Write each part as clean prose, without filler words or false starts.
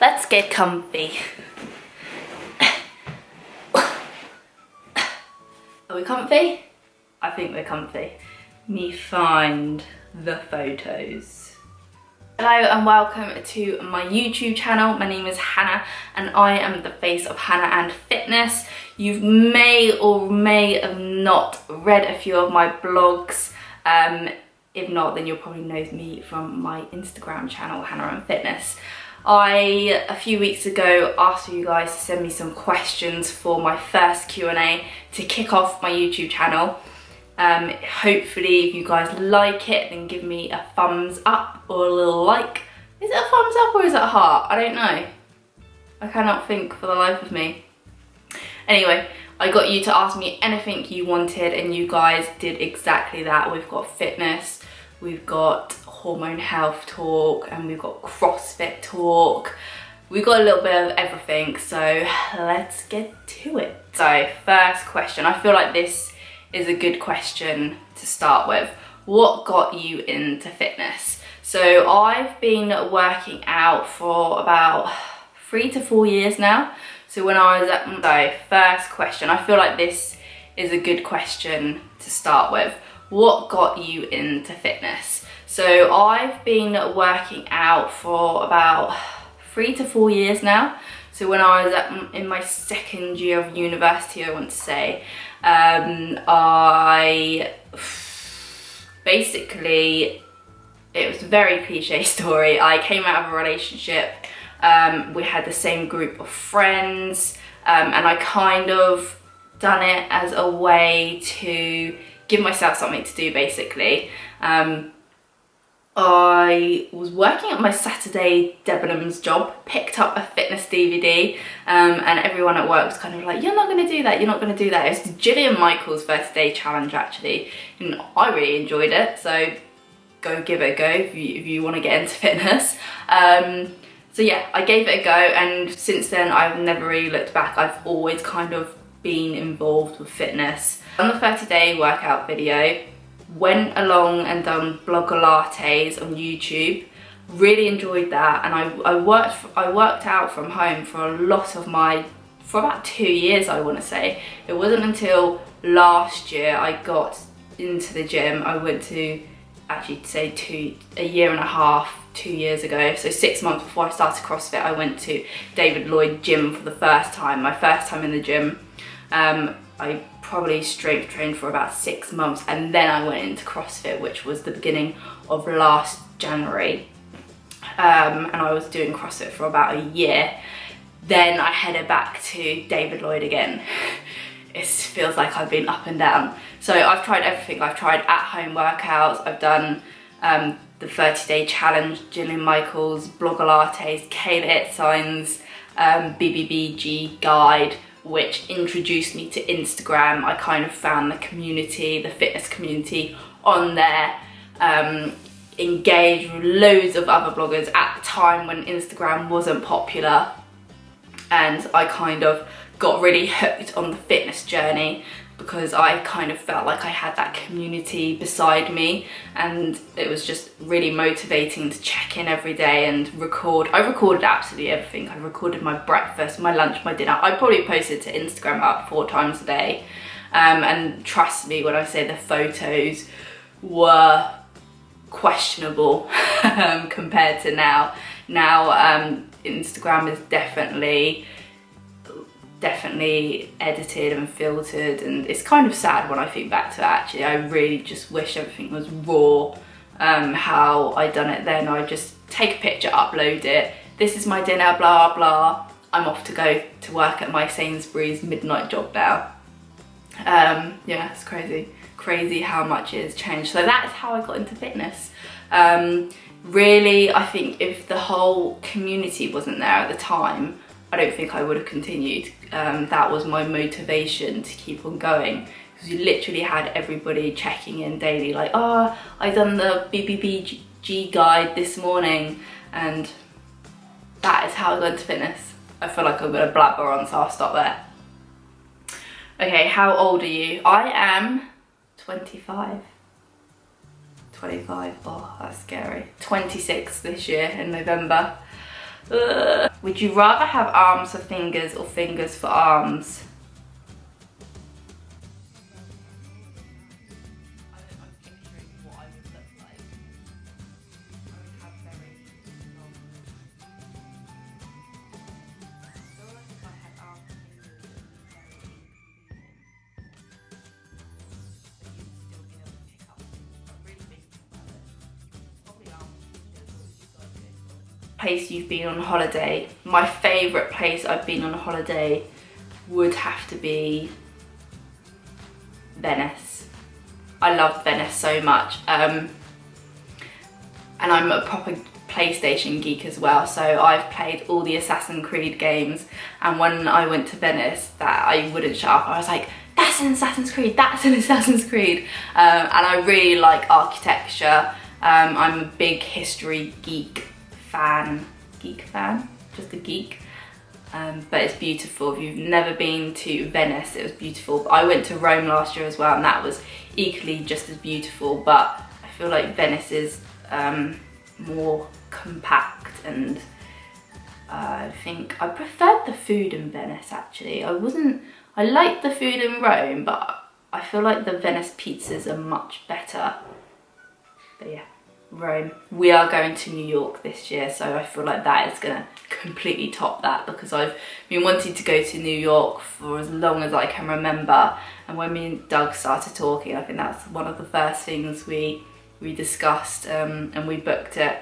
let's get comfy. Are we comfy? I think we're comfy. Me find the photos. Hello and welcome to my YouTube channel. My name is Hannah and I am the face of Hannah and Fitness. You may or may have not read a few of my blogs. If not, then you'll probably know me from my Instagram channel, Hannah and Fitness. A few weeks ago, asked you guys to send me some questions for my first Q&A to kick off my YouTube channel. Hopefully, if you guys like it, then give me a thumbs up or a little like. Is it a thumbs up or is it a heart? I don't know. I cannot think for the life of me. Anyway, I got you to ask me anything you wanted and you guys did exactly that. We've got fitness, we've got hormone health talk, and we've got CrossFit talk. We've got a little bit of everything, so let's get to it. So first question, I feel like this is a good question to start with. What got you into fitness? So I've been working out for about 3 to 4 years now. So when I was first question, I feel like this is a good question to start with. What got you into fitness? So I've been working out for about 3 to 4 years now. So when I was in my second year of university, I want to say, basically, it was a very cliche story. I came out of a relationship. We had the same group of friends, and I kind of done it as a way to give myself something to do, basically. I was working at my Saturday Debenhams job, picked up a fitness DVD, and everyone at work was kind of like, you're not going to do that, you're not going to do that. It was Gillian Michael's 30 day challenge, actually, and I really enjoyed it, so go give it a go if you want to get into fitness. So yeah, I gave it a go, and since then I've never really looked back. I've always kind of been involved with fitness. On the 30 day workout video, went along and done blogger lattes on YouTube. Really enjoyed that, and I worked out from home for about 2 years, I want to say. It wasn't until last year I got into the gym. I went to, actually say a year and a half, 2 years ago. So 6 months before I started CrossFit, I went to David Lloyd gym for the first time, my first time in the gym. I probably strength trained for about 6 months, and then I went into CrossFit, which was the beginning of last January. And I was doing CrossFit for about a year. Then I headed back to David Lloyd again. It feels like I've been up and down. So I've tried everything. I've tried at-home workouts. I've done the 30 day challenge, Gillian Michael's, blogger lattes, Kayla Signs, BBBG guide, which introduced me to Instagram. I kind of found the community, the fitness community on there, engaged with loads of other bloggers at the time when Instagram wasn't popular, and I kind of got really hooked on the fitness journey because I kind of felt like I had that community beside me, and it was just really motivating to check in every day and record. I recorded absolutely everything. I recorded my breakfast, my lunch, my dinner. I probably posted to Instagram about 4 times a day, and trust me when I say the photos were questionable compared to now. Now Instagram is definitely edited and filtered, and it's kind of sad when I think back to it, actually. I really just wish everything was raw, how I done it then. I just take a picture, upload it, this is my dinner, blah blah, I'm off to go to work at my Sainsbury's midnight job now. Yeah, it's crazy how much it has changed. So that's how I got into fitness. Really, I think if the whole community wasn't there at the time, I don't think I would have continued. That was my motivation to keep on going, because you literally had everybody checking in daily, like, oh, I done the BBBG guide this morning, and that is how I got into fitness. I feel like I'm gonna blabber on, so I'll stop there. Okay, how old are you? I am 25. 25, oh, that's scary. 26 this year in November. Ugh. Would you rather have arms for fingers or fingers for arms? Place you've been on holiday. My favourite place I've been on holiday would have to be Venice. I loved Venice so much, and I'm a proper PlayStation geek as well, so I've played all the Assassin's Creed games, and when I went to Venice, that I wouldn't shut up. I was like, that's an Assassin's Creed, that's an Assassin's Creed. And I really like architecture. I'm a big history geek fan, just a geek. But it's beautiful. If you've never been to Venice, it was beautiful. I went to Rome last year as well, and that was equally just as beautiful, but I feel like Venice is more compact, and I think I preferred the food in Venice actually. I liked the food in Rome, but I feel like the Venice pizzas are much better. But yeah, Rome. We are going to New York this year, so I feel like that is gonna completely top that, because I've been wanting to go to New York for as long as I can remember, and when me and Doug started talking, I think that's one of the first things we discussed, and we booked it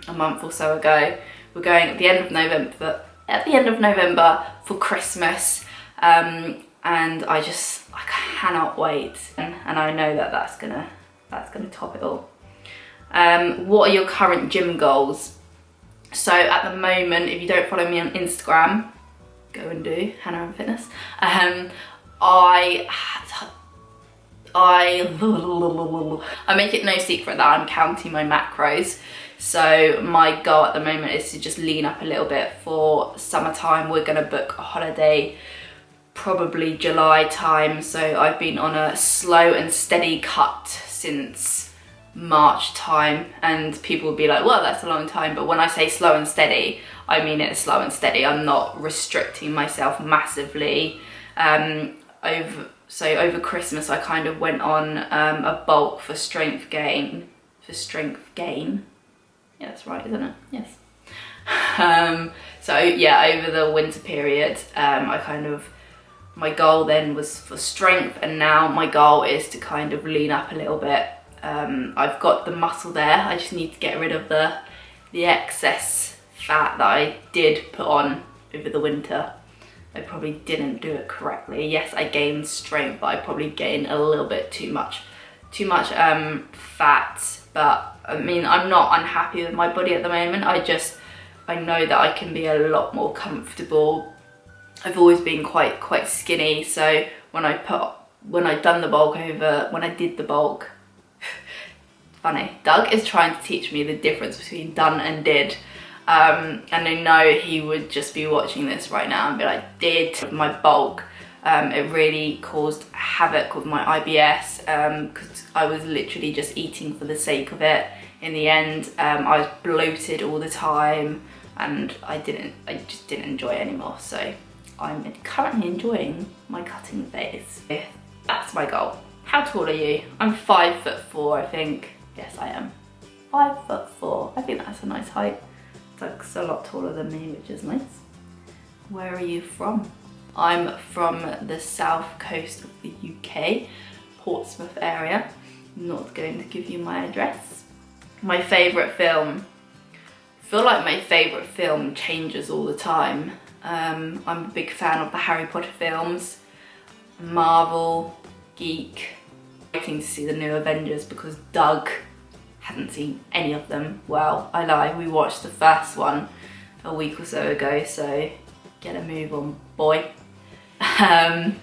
a month or so ago. We're going at the end of November for Christmas, and I cannot wait, and I know that that's gonna top it all. What are your current gym goals? So at the moment, if you don't follow me on Instagram, go and do Hannah and Fitness. I make it no secret that I'm counting my macros. So my goal at the moment is to just lean up a little bit for summertime. We're gonna book a holiday probably July time. So I've been on a slow and steady cut since March time, and people would be like, well, that's a long time, but when I say slow and steady, I mean it's slow and steady. I'm not restricting myself massively. Over Christmas I kind of went on a bulk for strength gain. Yeah, that's right, isn't it? Yes. So yeah, over the winter period, my goal then was for strength, and now my goal is to kind of lean up a little bit. I've got the muscle there, I just need to get rid of the excess fat that I did put on over the winter. I probably didn't do it correctly. Yes, I gained strength, but I probably gained a little bit too much fat. But I mean, I'm not unhappy with my body at the moment. I know that I can be a lot more comfortable. I've always been quite skinny, so when I did the bulk, funny, Doug is trying to teach me the difference between done and did. And I know he would just be watching this right now and be like, did my bulk. It really caused havoc with my IBS, because I was literally just eating for the sake of it. In the end, I was bloated all the time, and I just didn't enjoy it anymore. So I'm currently enjoying my cutting phase. That's my goal. How tall are you? I'm 5'4", I think. Yes, I am. 5'4". I think that's a nice height. Doug's a lot taller than me, which is nice. Where are you from? I'm from the south coast of the UK, Portsmouth area. I'm not going to give you my address. My favourite film. I feel like my favourite film changes all the time. I'm a big fan of the Harry Potter films, Marvel, geek. Waiting to see the new Avengers because Doug hadn't seen any of them. Well, I lie, we watched the first one a week or so ago, so get a move on, boy. I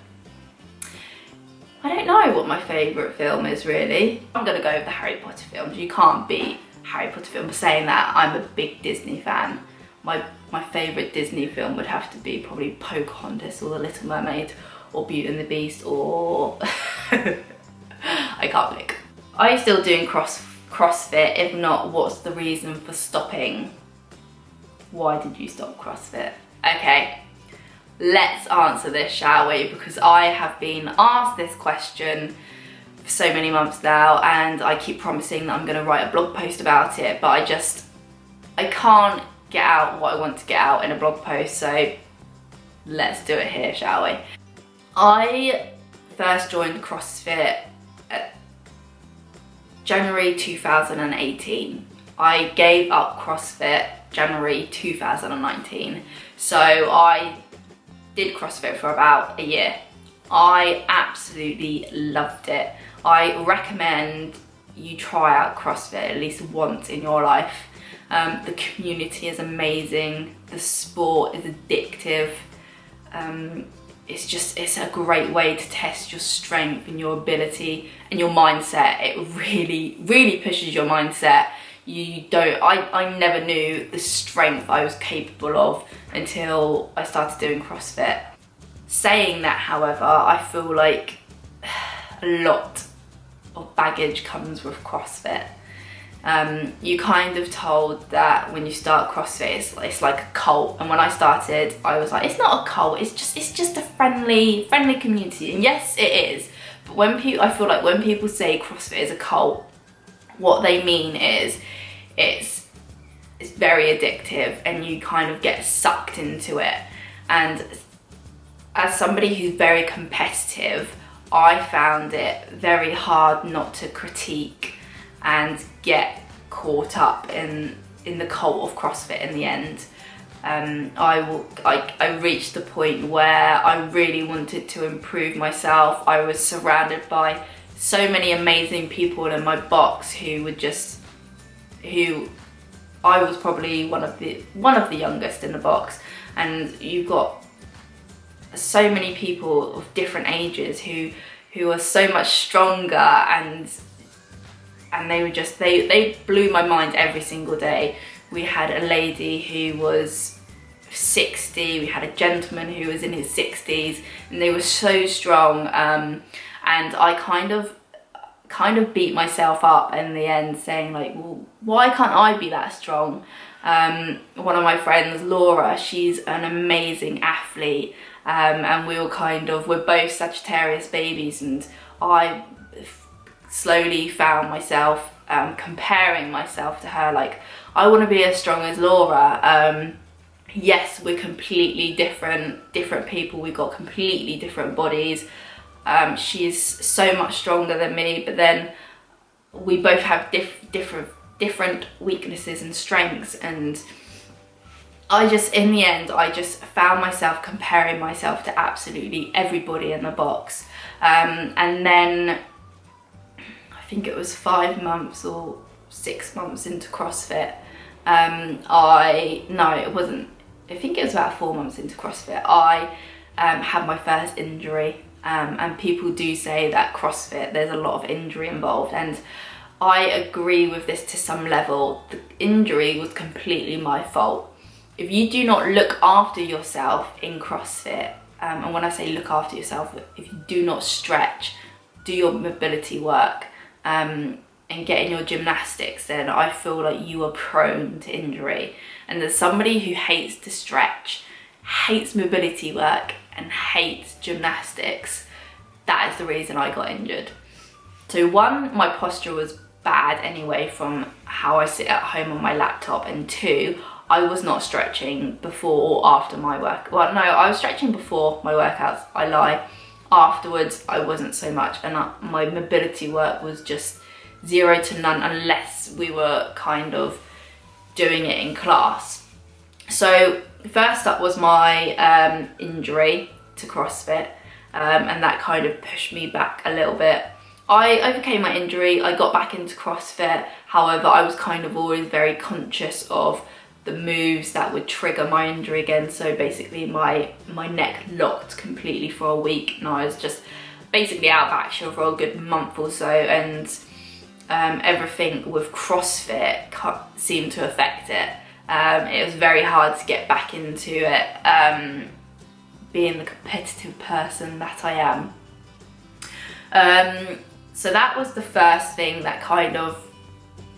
don't know what my favourite film is really. I'm gonna go with the Harry Potter films. You can't beat Harry Potter films. Saying that, I'm a big Disney fan. My favourite Disney film would have to be probably Pocahontas or The Little Mermaid or Beauty and the Beast or... I can't pick. Are you still doing CrossFit? If not, what's the reason for stopping? why did you stop CrossFit? Okay, let's answer this, shall we? Because I have been asked this question for so many months now, and I keep promising that I'm going to write a blog post about it, but I can't get out what I want to get out in a blog post, so let's do it here, shall we? I first joined CrossFit at January 2018. I gave up CrossFit January 2019. So I did CrossFit for about a year. I absolutely loved it. I recommend you try out CrossFit at least once in your life. The community is amazing. The sport is addictive. It's a great way to test your strength and your ability and your mindset. It really pushes your mindset. I never knew the strength I was capable of until I started doing CrossFit. Saying that, however, I feel like a lot of baggage comes with CrossFit. You kind of told that when you start CrossFit, it's like a cult. And when I started, I was like, it's not a cult. It's just a friendly community. And yes, it is. But I feel like when people say CrossFit is a cult, what they mean is it's very addictive, and you kind of get sucked into it. And as somebody who's very competitive, I found it very hard not to critique and get caught up in the cult of CrossFit in the end. I reached the point where I really wanted to improve myself. I was surrounded by so many amazing people in my box who I was probably one of the youngest in the box, and you've got so many people of different ages who are so much stronger, and they blew my mind every single day. We had a lady who was 60, we had a gentleman who was in his 60s, and they were so strong, and I kind of beat myself up in the end, saying like, well, why can't I be that strong? One of my friends, Laura, she's an amazing athlete, and we're both Sagittarius babies, and I slowly found myself comparing myself to her, like, I want to be as strong as Laura. Yes, we're completely different people, we've got completely different bodies. She's so much stronger than me, but then we both have different weaknesses and strengths, and in the end, I just found myself comparing myself to absolutely everybody in the box. And then I think it was 5 months or 6 months into CrossFit. It wasn't. I think it was about 4 months into CrossFit. I had my first injury. And people do say that CrossFit, there's a lot of injury involved, and I agree with this to some level. The injury was completely my fault. If you do not look after yourself in CrossFit, and when I say look after yourself, if you do not stretch, do your mobility work, and get in your gymnastics, then I feel like you are prone to injury. And as somebody who hates to stretch, hates mobility work, and hates gymnastics, that is the reason I got injured. So one, my posture was bad anyway from how I sit at home on my laptop, and two, I was not stretching before or after my work. Well, no, I was stretching before my workouts, I lie. Afterwards, I wasn't so much, and my mobility work was just 0 to none unless we were kind of doing it in class. So first up was my injury to CrossFit, and that kind of pushed me back a little bit. I overcame my injury, I got back into CrossFit. However, I was kind of always very conscious of the moves that would trigger my injury again. So basically my neck locked completely for a week, and I was just basically out of action for a good month or so, and everything with CrossFit seemed to affect it. It was very hard to get back into it, being the competitive person that I am. So that was the first thing that kind of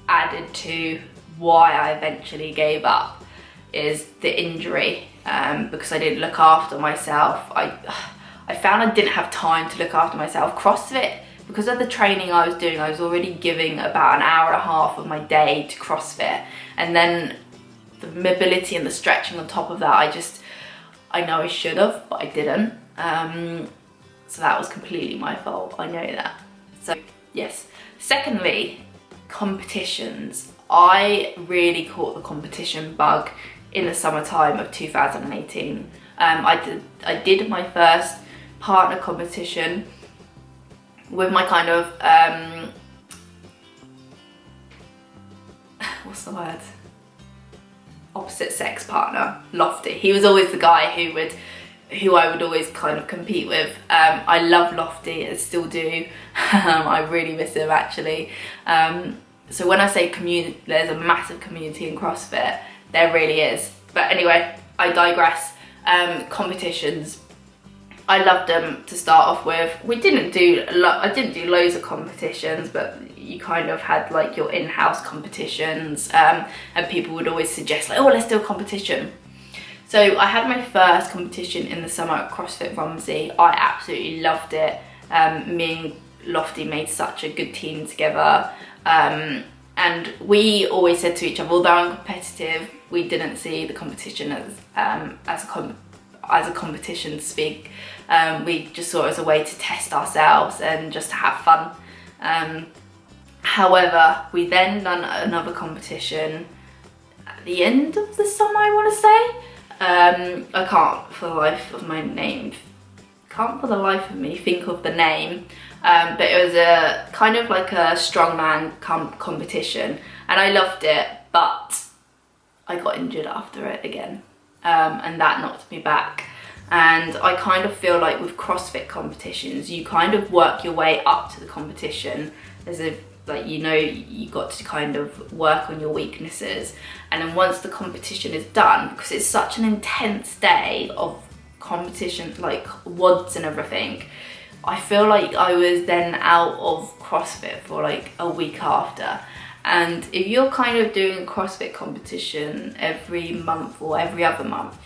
added to why I eventually gave up. is the injury, because I didn't look after myself. I found I didn't have time to look after myself. CrossFit, because of the training I was doing, I was already giving about an hour and a half of my day to CrossFit, and then the mobility and the stretching on top of that, I know I should have, but I didn't. So that was completely my fault, I know that. So yes. Secondly, competitions. I really caught the competition bug in the summertime of 2018. I did my first partner competition with my kind of, what's the word? Opposite sex partner, Lofty. He was always the guy who I would always kind of compete with. I love Lofty, I still do. I really miss him actually. So when I say community, there's a massive community in CrossFit. There really is. But anyway, I digress. Competitions. I loved them to start off with. I didn't do loads of competitions, but you kind of had like your in-house competitions, and people would always suggest like, oh, let's do a competition. So I had my first competition in the summer at CrossFit Romsey. I absolutely loved it. Me and Lofty made such a good team together. And we always said to each other, although I'm competitive, we didn't see the competition as a competition to speak. We just saw it as a way to test ourselves and just to have fun. However, we then done another competition at the end of the summer, I want to say. I can't for the life of me think of the name, but it was a kind of like a strongman competition, and I loved it, but I got injured after it again, and that knocked me back. And I kind of feel like with CrossFit competitions, you kind of work your way up to the competition as if, like, you know, you got to kind of work on your weaknesses, and then once the competition is done, because it's such an intense day of competition, like WODs and everything, I feel like I was then out of CrossFit for like a week after. And if you're kind of doing a CrossFit competition every month or every other month,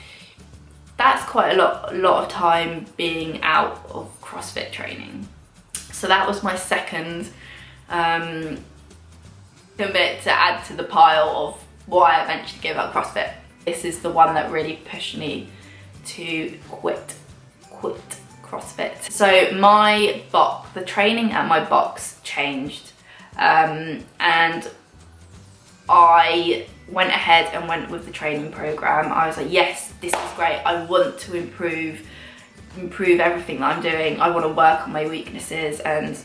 that's quite a lot of time being out of CrossFit training. So that was my second bit to add to the pile of why I eventually gave up CrossFit. This is the one that really pushed me to quit CrossFit. So the training at my box changed, and I went ahead and went with the training program. I was like, yes, this is great. I want to improve everything that I'm doing. I want to work on my weaknesses, and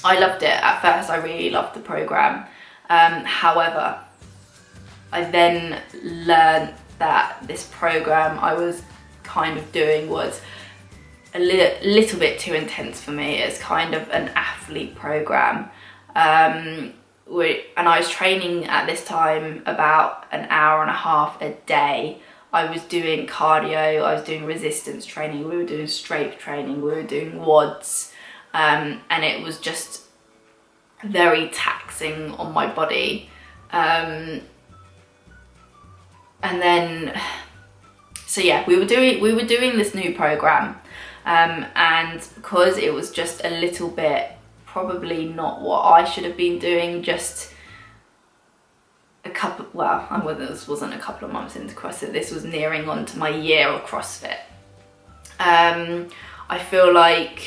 I loved it. At first, I really loved the program. However, I then learned that this program I was kind of doing was a little bit too intense for me. It's kind of an athlete program. And I was training at this time about an hour and a half a day. I was doing cardio, I was doing resistance training, we were doing strength training, we were doing WODs. And it was just very taxing on my body. And then, so yeah, we were doing this new program, and because it was just a little bit, probably not what I should have been doing, just this wasn't a couple of months into CrossFit, this was nearing on to my year of CrossFit. I feel like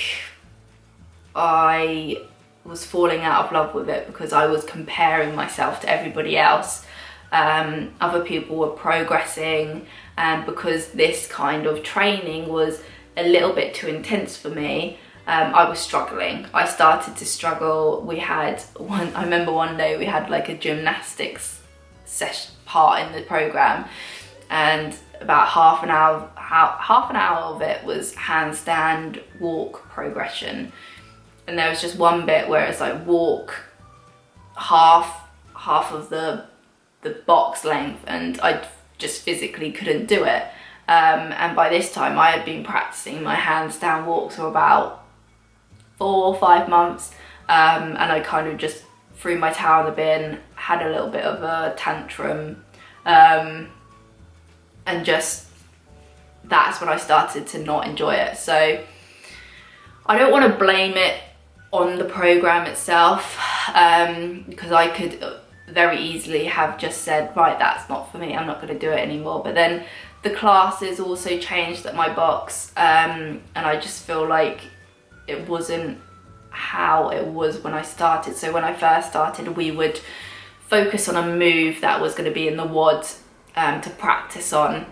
I was falling out of love with it because I was comparing myself to everybody else. Other people were progressing, and because this kind of training was a little bit too intense for me, I was struggling. I started to struggle. I remember one day we had like a gymnastics session part in the program, and about half an hour of it was handstand walk progression, and there was just one bit where it's like walk half of the box length, and I just physically couldn't do it. And by this time I had been practicing my handstand walks for about 4 or 5 months, and I kind of just threw my towel in the bin, had a little bit of a tantrum, and just that's when I started to not enjoy it. So I don't want to blame it on the program itself, because I could very easily have just said, right, that's not for me, I'm not going to do it anymore. But then the classes also changed at my box, and I just feel like it wasn't how it was when I started. So when I first started, we would focus on a move that was going to be in the WOD to practice on,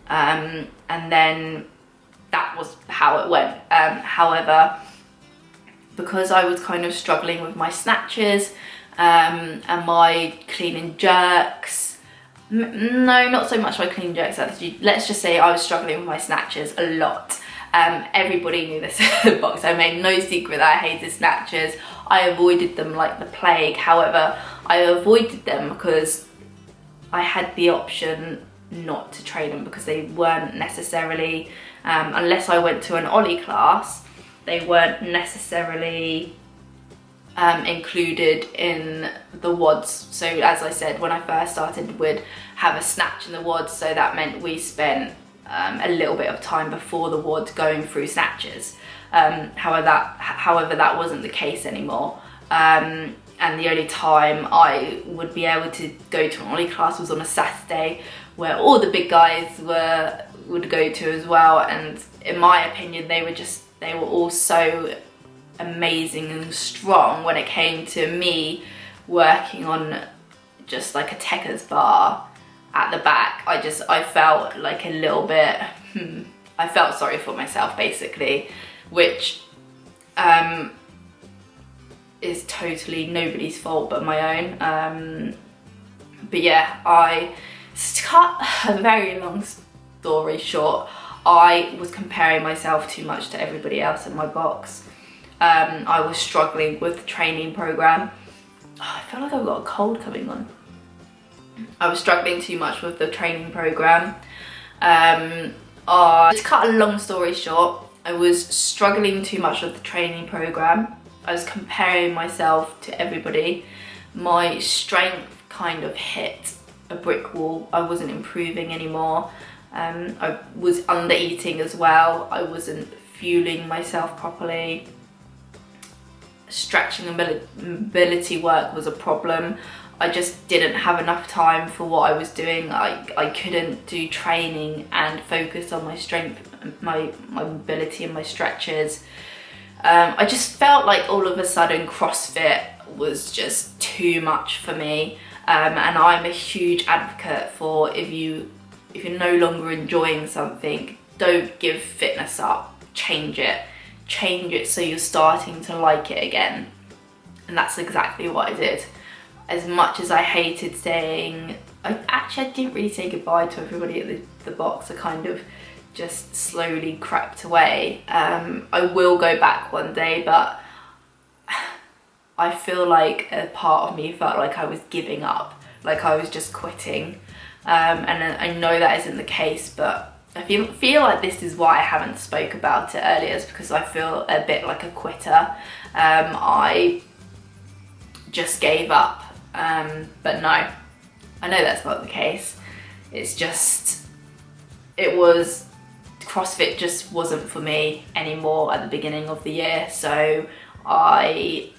and then that was how it went. However, because I was kind of struggling with my snatches and my clean and jerks, no, not so much my clean and jerks, actually. Let's just say I was struggling with my snatches a lot. Everybody knew this in the box. I made no secret that I hated snatches. I avoided them like the plague. However, I avoided them because I had the option not to train them, because they weren't necessarily, unless I went to an Ollie class, they weren't necessarily included in the WODs. So as I said, when I first started, we'd have a snatch in the WODs, so that meant we spent a little bit of time before the WOD going through snatches. However, that wasn't the case anymore. And the only time I would be able to go to an Ollie class was on a Saturday, where all the big guys would go to as well. And in my opinion, they were all so amazing and strong when it came to me working on just like a Tekker's bar at the back. I felt like a little bit, I felt sorry for myself basically, which is totally nobody's fault but my own. But yeah, to cut a very long story short, I was comparing myself too much to everybody else in my box. I was struggling with the training program. I feel like I've got a cold coming on. I was struggling too much with the training program. To cut a long story short, I was struggling too much with the training program. I was comparing myself to everybody. My strength kind of hit a brick wall. I wasn't improving anymore. I was under eating as well. I wasn't fueling myself properly. Stretching and mobility work was a problem. I just didn't have enough time for what I was doing. I couldn't do training and focus on my strength, my mobility and my stretches. I just felt like all of a sudden CrossFit was just too much for me. And I'm a huge advocate for if you're no longer enjoying something, don't give fitness up, change it so you're starting to like it again. And that's exactly what I did. As much as I hated saying, I didn't really say goodbye to everybody at the box. I kind of just slowly crept away. I will go back one day, but I feel like a part of me felt like I was giving up, like I was just quitting. And I know that isn't the case, but I feel like this is why I haven't spoke about it earlier, is because I feel a bit like a quitter. I just gave up, but no, I know that's not the case. It's just, CrossFit just wasn't for me anymore at the beginning of the year, so I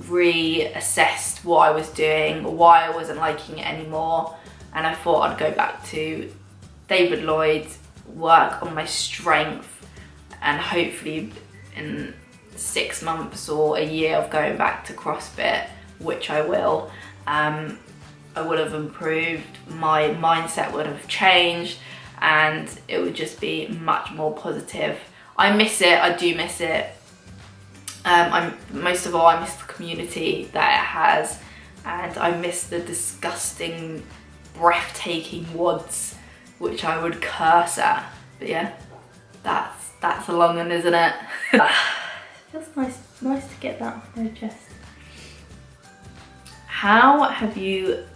reassessed what I was doing, why I wasn't liking it anymore, and I thought I'd go back to David Lloyd, work on my strength, and hopefully in 6 months or a year of going back to CrossFit, which I will, I would have improved, my mindset would have changed, and it would just be much more positive. I miss it, I do miss it. Most of all, I miss the community that it has, and I miss the disgusting, breathtaking WODs, which I would curse at. But yeah, that's a long one, isn't it? Feels nice to get that off my chest. How have you,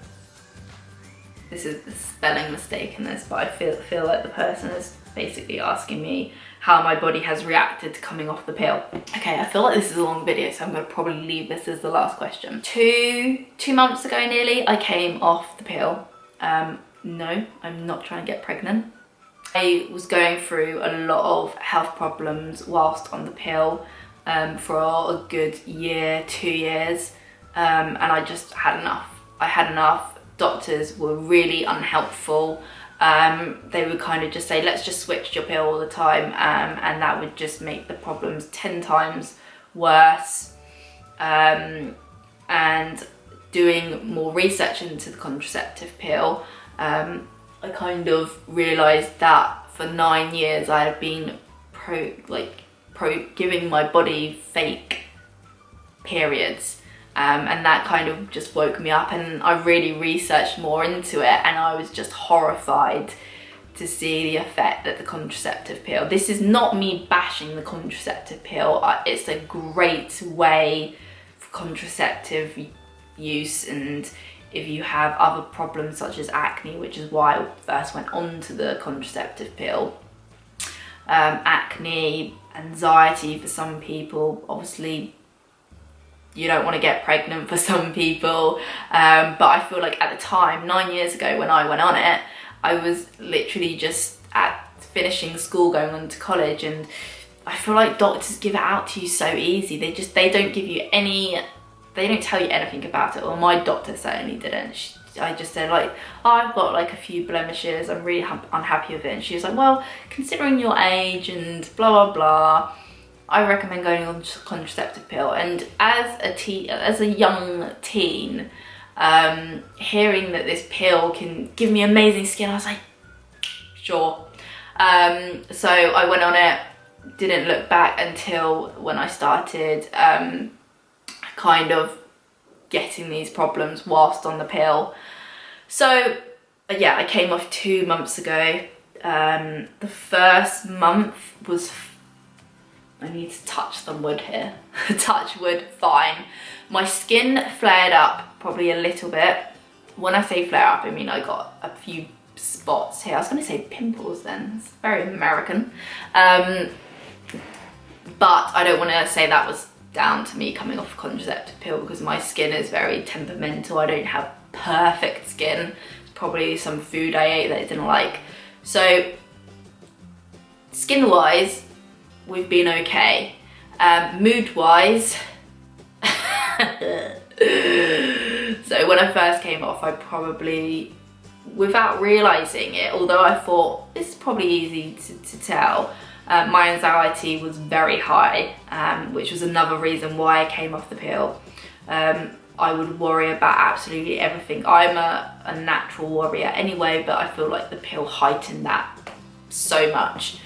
this is a spelling mistake in this, but I feel like the person is basically asking me how my body has reacted to coming off the pill. Okay, I feel like this is a long video, so I'm gonna probably leave this as the last question. Two months ago nearly, I came off the pill. no, I'm not trying to get pregnant. I was going through a lot of health problems whilst on the pill for a good year, 2 years, and I just had enough. I had enough. Doctors were really unhelpful. They would kind of just say, let's just switch your pill all the time, and that would just make the problems 10 times worse. And doing more research into the contraceptive pill, I kind of realised that for 9 years I had been giving my body fake periods, and that kind of just woke me up, and I really researched more into it, and I was just horrified to see the effect that the contraceptive pill. This is not me bashing the contraceptive pill. It's a great way for contraceptive use, and if you have other problems such as acne, which is why I first went on to the contraceptive pill, acne, anxiety for some people, obviously you don't want to get pregnant for some people, but I feel like at the time, 9 years ago when I went on it, I was literally just at finishing school, going on to college, and I feel like doctors give it out to you so easy. They don't give you any, they don't tell you anything about it. Well, my doctor certainly didn't. I just said like, oh, I've got like a few blemishes, I'm really unhappy with it, and she was like, well, considering your age and blah blah blah, I recommend going on to contraceptive pill. And as a young teen, hearing that this pill can give me amazing skin, I was like, sure. So I went on it, didn't look back until when I started kind of getting these problems whilst on the pill. So yeah, I came off 2 months ago. The first month was, I need to touch some wood here, touch wood, fine. My skin flared up probably a little bit. When I say flare up, I mean I got a few spots here. I was going to say pimples then, it's very American. But I don't want to say that was down to me coming off a contraceptive pill, because my skin is very temperamental. I don't have perfect skin. It's probably some food I ate that I didn't like. So skin wise, we've been okay. Mood wise, so when I first came off, I probably, without realising it, although I thought this is probably easy to tell, my anxiety was very high, which was another reason why I came off the pill. I would worry about absolutely everything. I'm a natural worrier anyway, but I feel like the pill heightened that so much.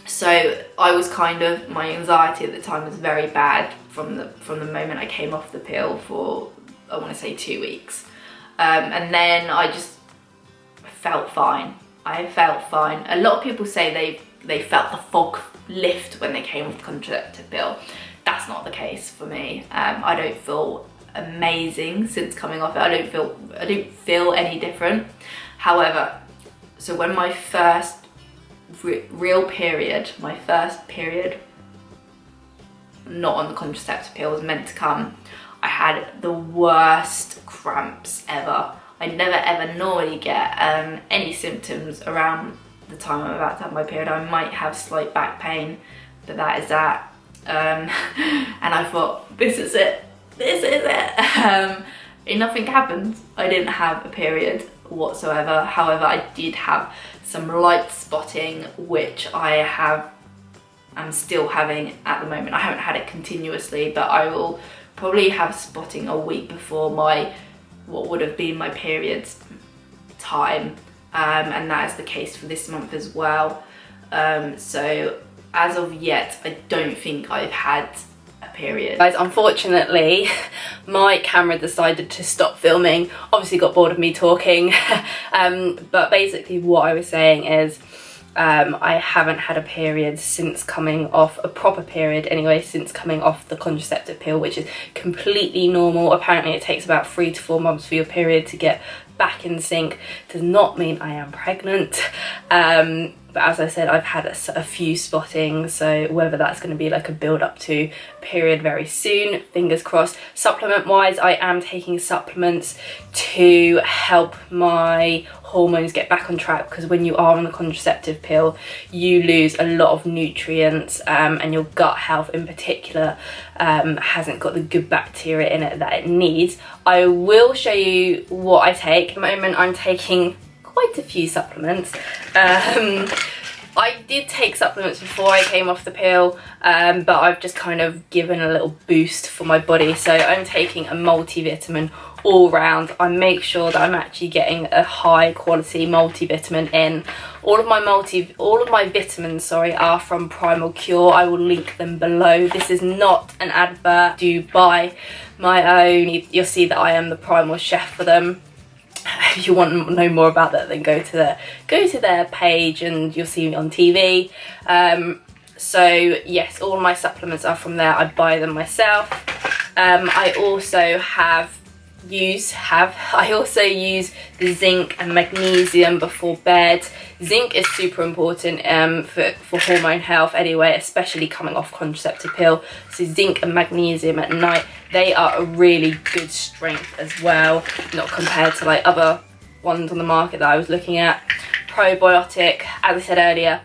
So I was kind of, my anxiety at the time was very bad from the moment I came off the pill for, I want to say 2 weeks. And then I just felt fine. I felt fine. A lot of people say they felt the fog lift when they came off the contraceptive pill. That's not the case for me. I don't feel amazing since coming off it. I don't feel any different. However, so when my first real period, my first period not on the contraceptive pill was meant to come, I had the worst cramps ever. I never ever normally get any symptoms around the time I'm about to have my period. I might have slight back pain, but that is that. And I thought, this is it. And nothing happened. I didn't have a period whatsoever. However, I did have some light spotting, which I'm still having at the moment. I haven't had it continuously, but I will probably have spotting a week before what would have been my period's time. And that is the case for this month as well. So as of yet, I don't think I've had a period. Guys, unfortunately, my camera decided to stop filming. Obviously got bored of me talking. But basically what I was saying is, I haven't had a period since coming off, a proper period anyway, since coming off the contraceptive pill, which is completely normal. Apparently it takes about 3 to 4 months for your period to get back in sync. Does not mean I am pregnant, but but as I said, I've had a few spottings, so whether that's going to be like a build up to period very soon, fingers crossed. Supplement wise, I am taking supplements to help my hormones get back on track, because when you are on the contraceptive pill you lose a lot of nutrients, and your gut health in particular hasn't got the good bacteria in it that it needs. I will show you what I take. At the moment I'm taking quite a few supplements. I did take supplements before I came off the pill, but I've just kind of given a little boost for my body. So I'm taking a multivitamin all round. I make sure that I'm actually getting a high quality multivitamin in. All of my vitamins, are from Primal Cure. I will link them below. This is not an advert. Do buy my own. You'll see that I am the primal chef for them. If you want to know more about that, then go to their page and you'll see me on TV. So yes, all my supplements are from there. I buy them myself. I also use the zinc and magnesium before bed. Zinc is super important for hormone health anyway, especially coming off contraceptive pill. So zinc and magnesium at night, they are a really good strength as well, not compared to like other ones on the market that I was looking at. Probiotic, as I said earlier,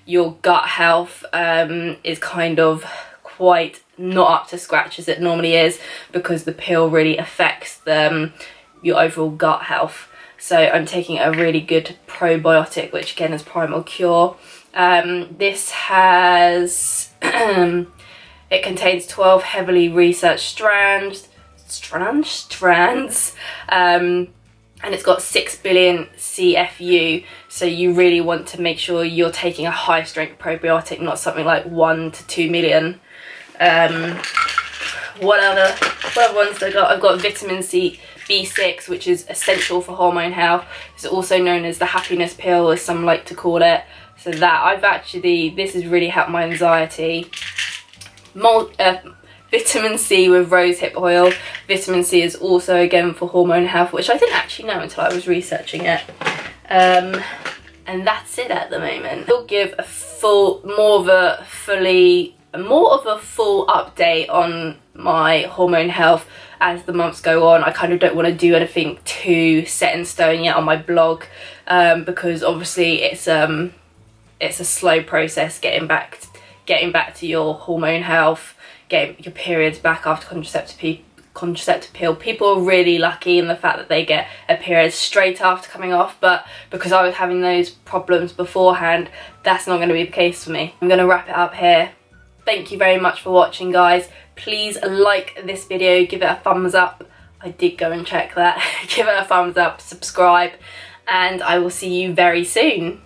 your gut health is kind of quite not up to scratch as it normally is, because the pill really affects your overall gut health. So I'm taking a really good probiotic, which again is Primal Cure. This has it contains 12 heavily researched strands, and it's got 6 billion CFU. So you really want to make sure you're taking a high strength probiotic, not something like 1 to 2 million. What other ones I got? I've got vitamin C B6, which is essential for hormone health. It's also known as the happiness pill, as some like to call it. So that this has really helped my anxiety. Vitamin C with rosehip oil. Vitamin C is also again for hormone health, which I didn't actually know until I was researching it. And that's it at the moment. I'll give more of a full update on my hormone health as the months go on. I kind of don't want to do anything too set in stone yet on my blog, because obviously it's a slow process getting back to your hormone health, getting your periods back after contraceptive pill. People are really lucky in the fact that they get a period straight after coming off, but because I was having those problems beforehand, that's not going to be the case for me. I'm going to wrap it up here. Thank you very much for watching, guys. Please like this video, give it a thumbs up. I did go and check that. Give it a thumbs up, subscribe, and I will see you very soon.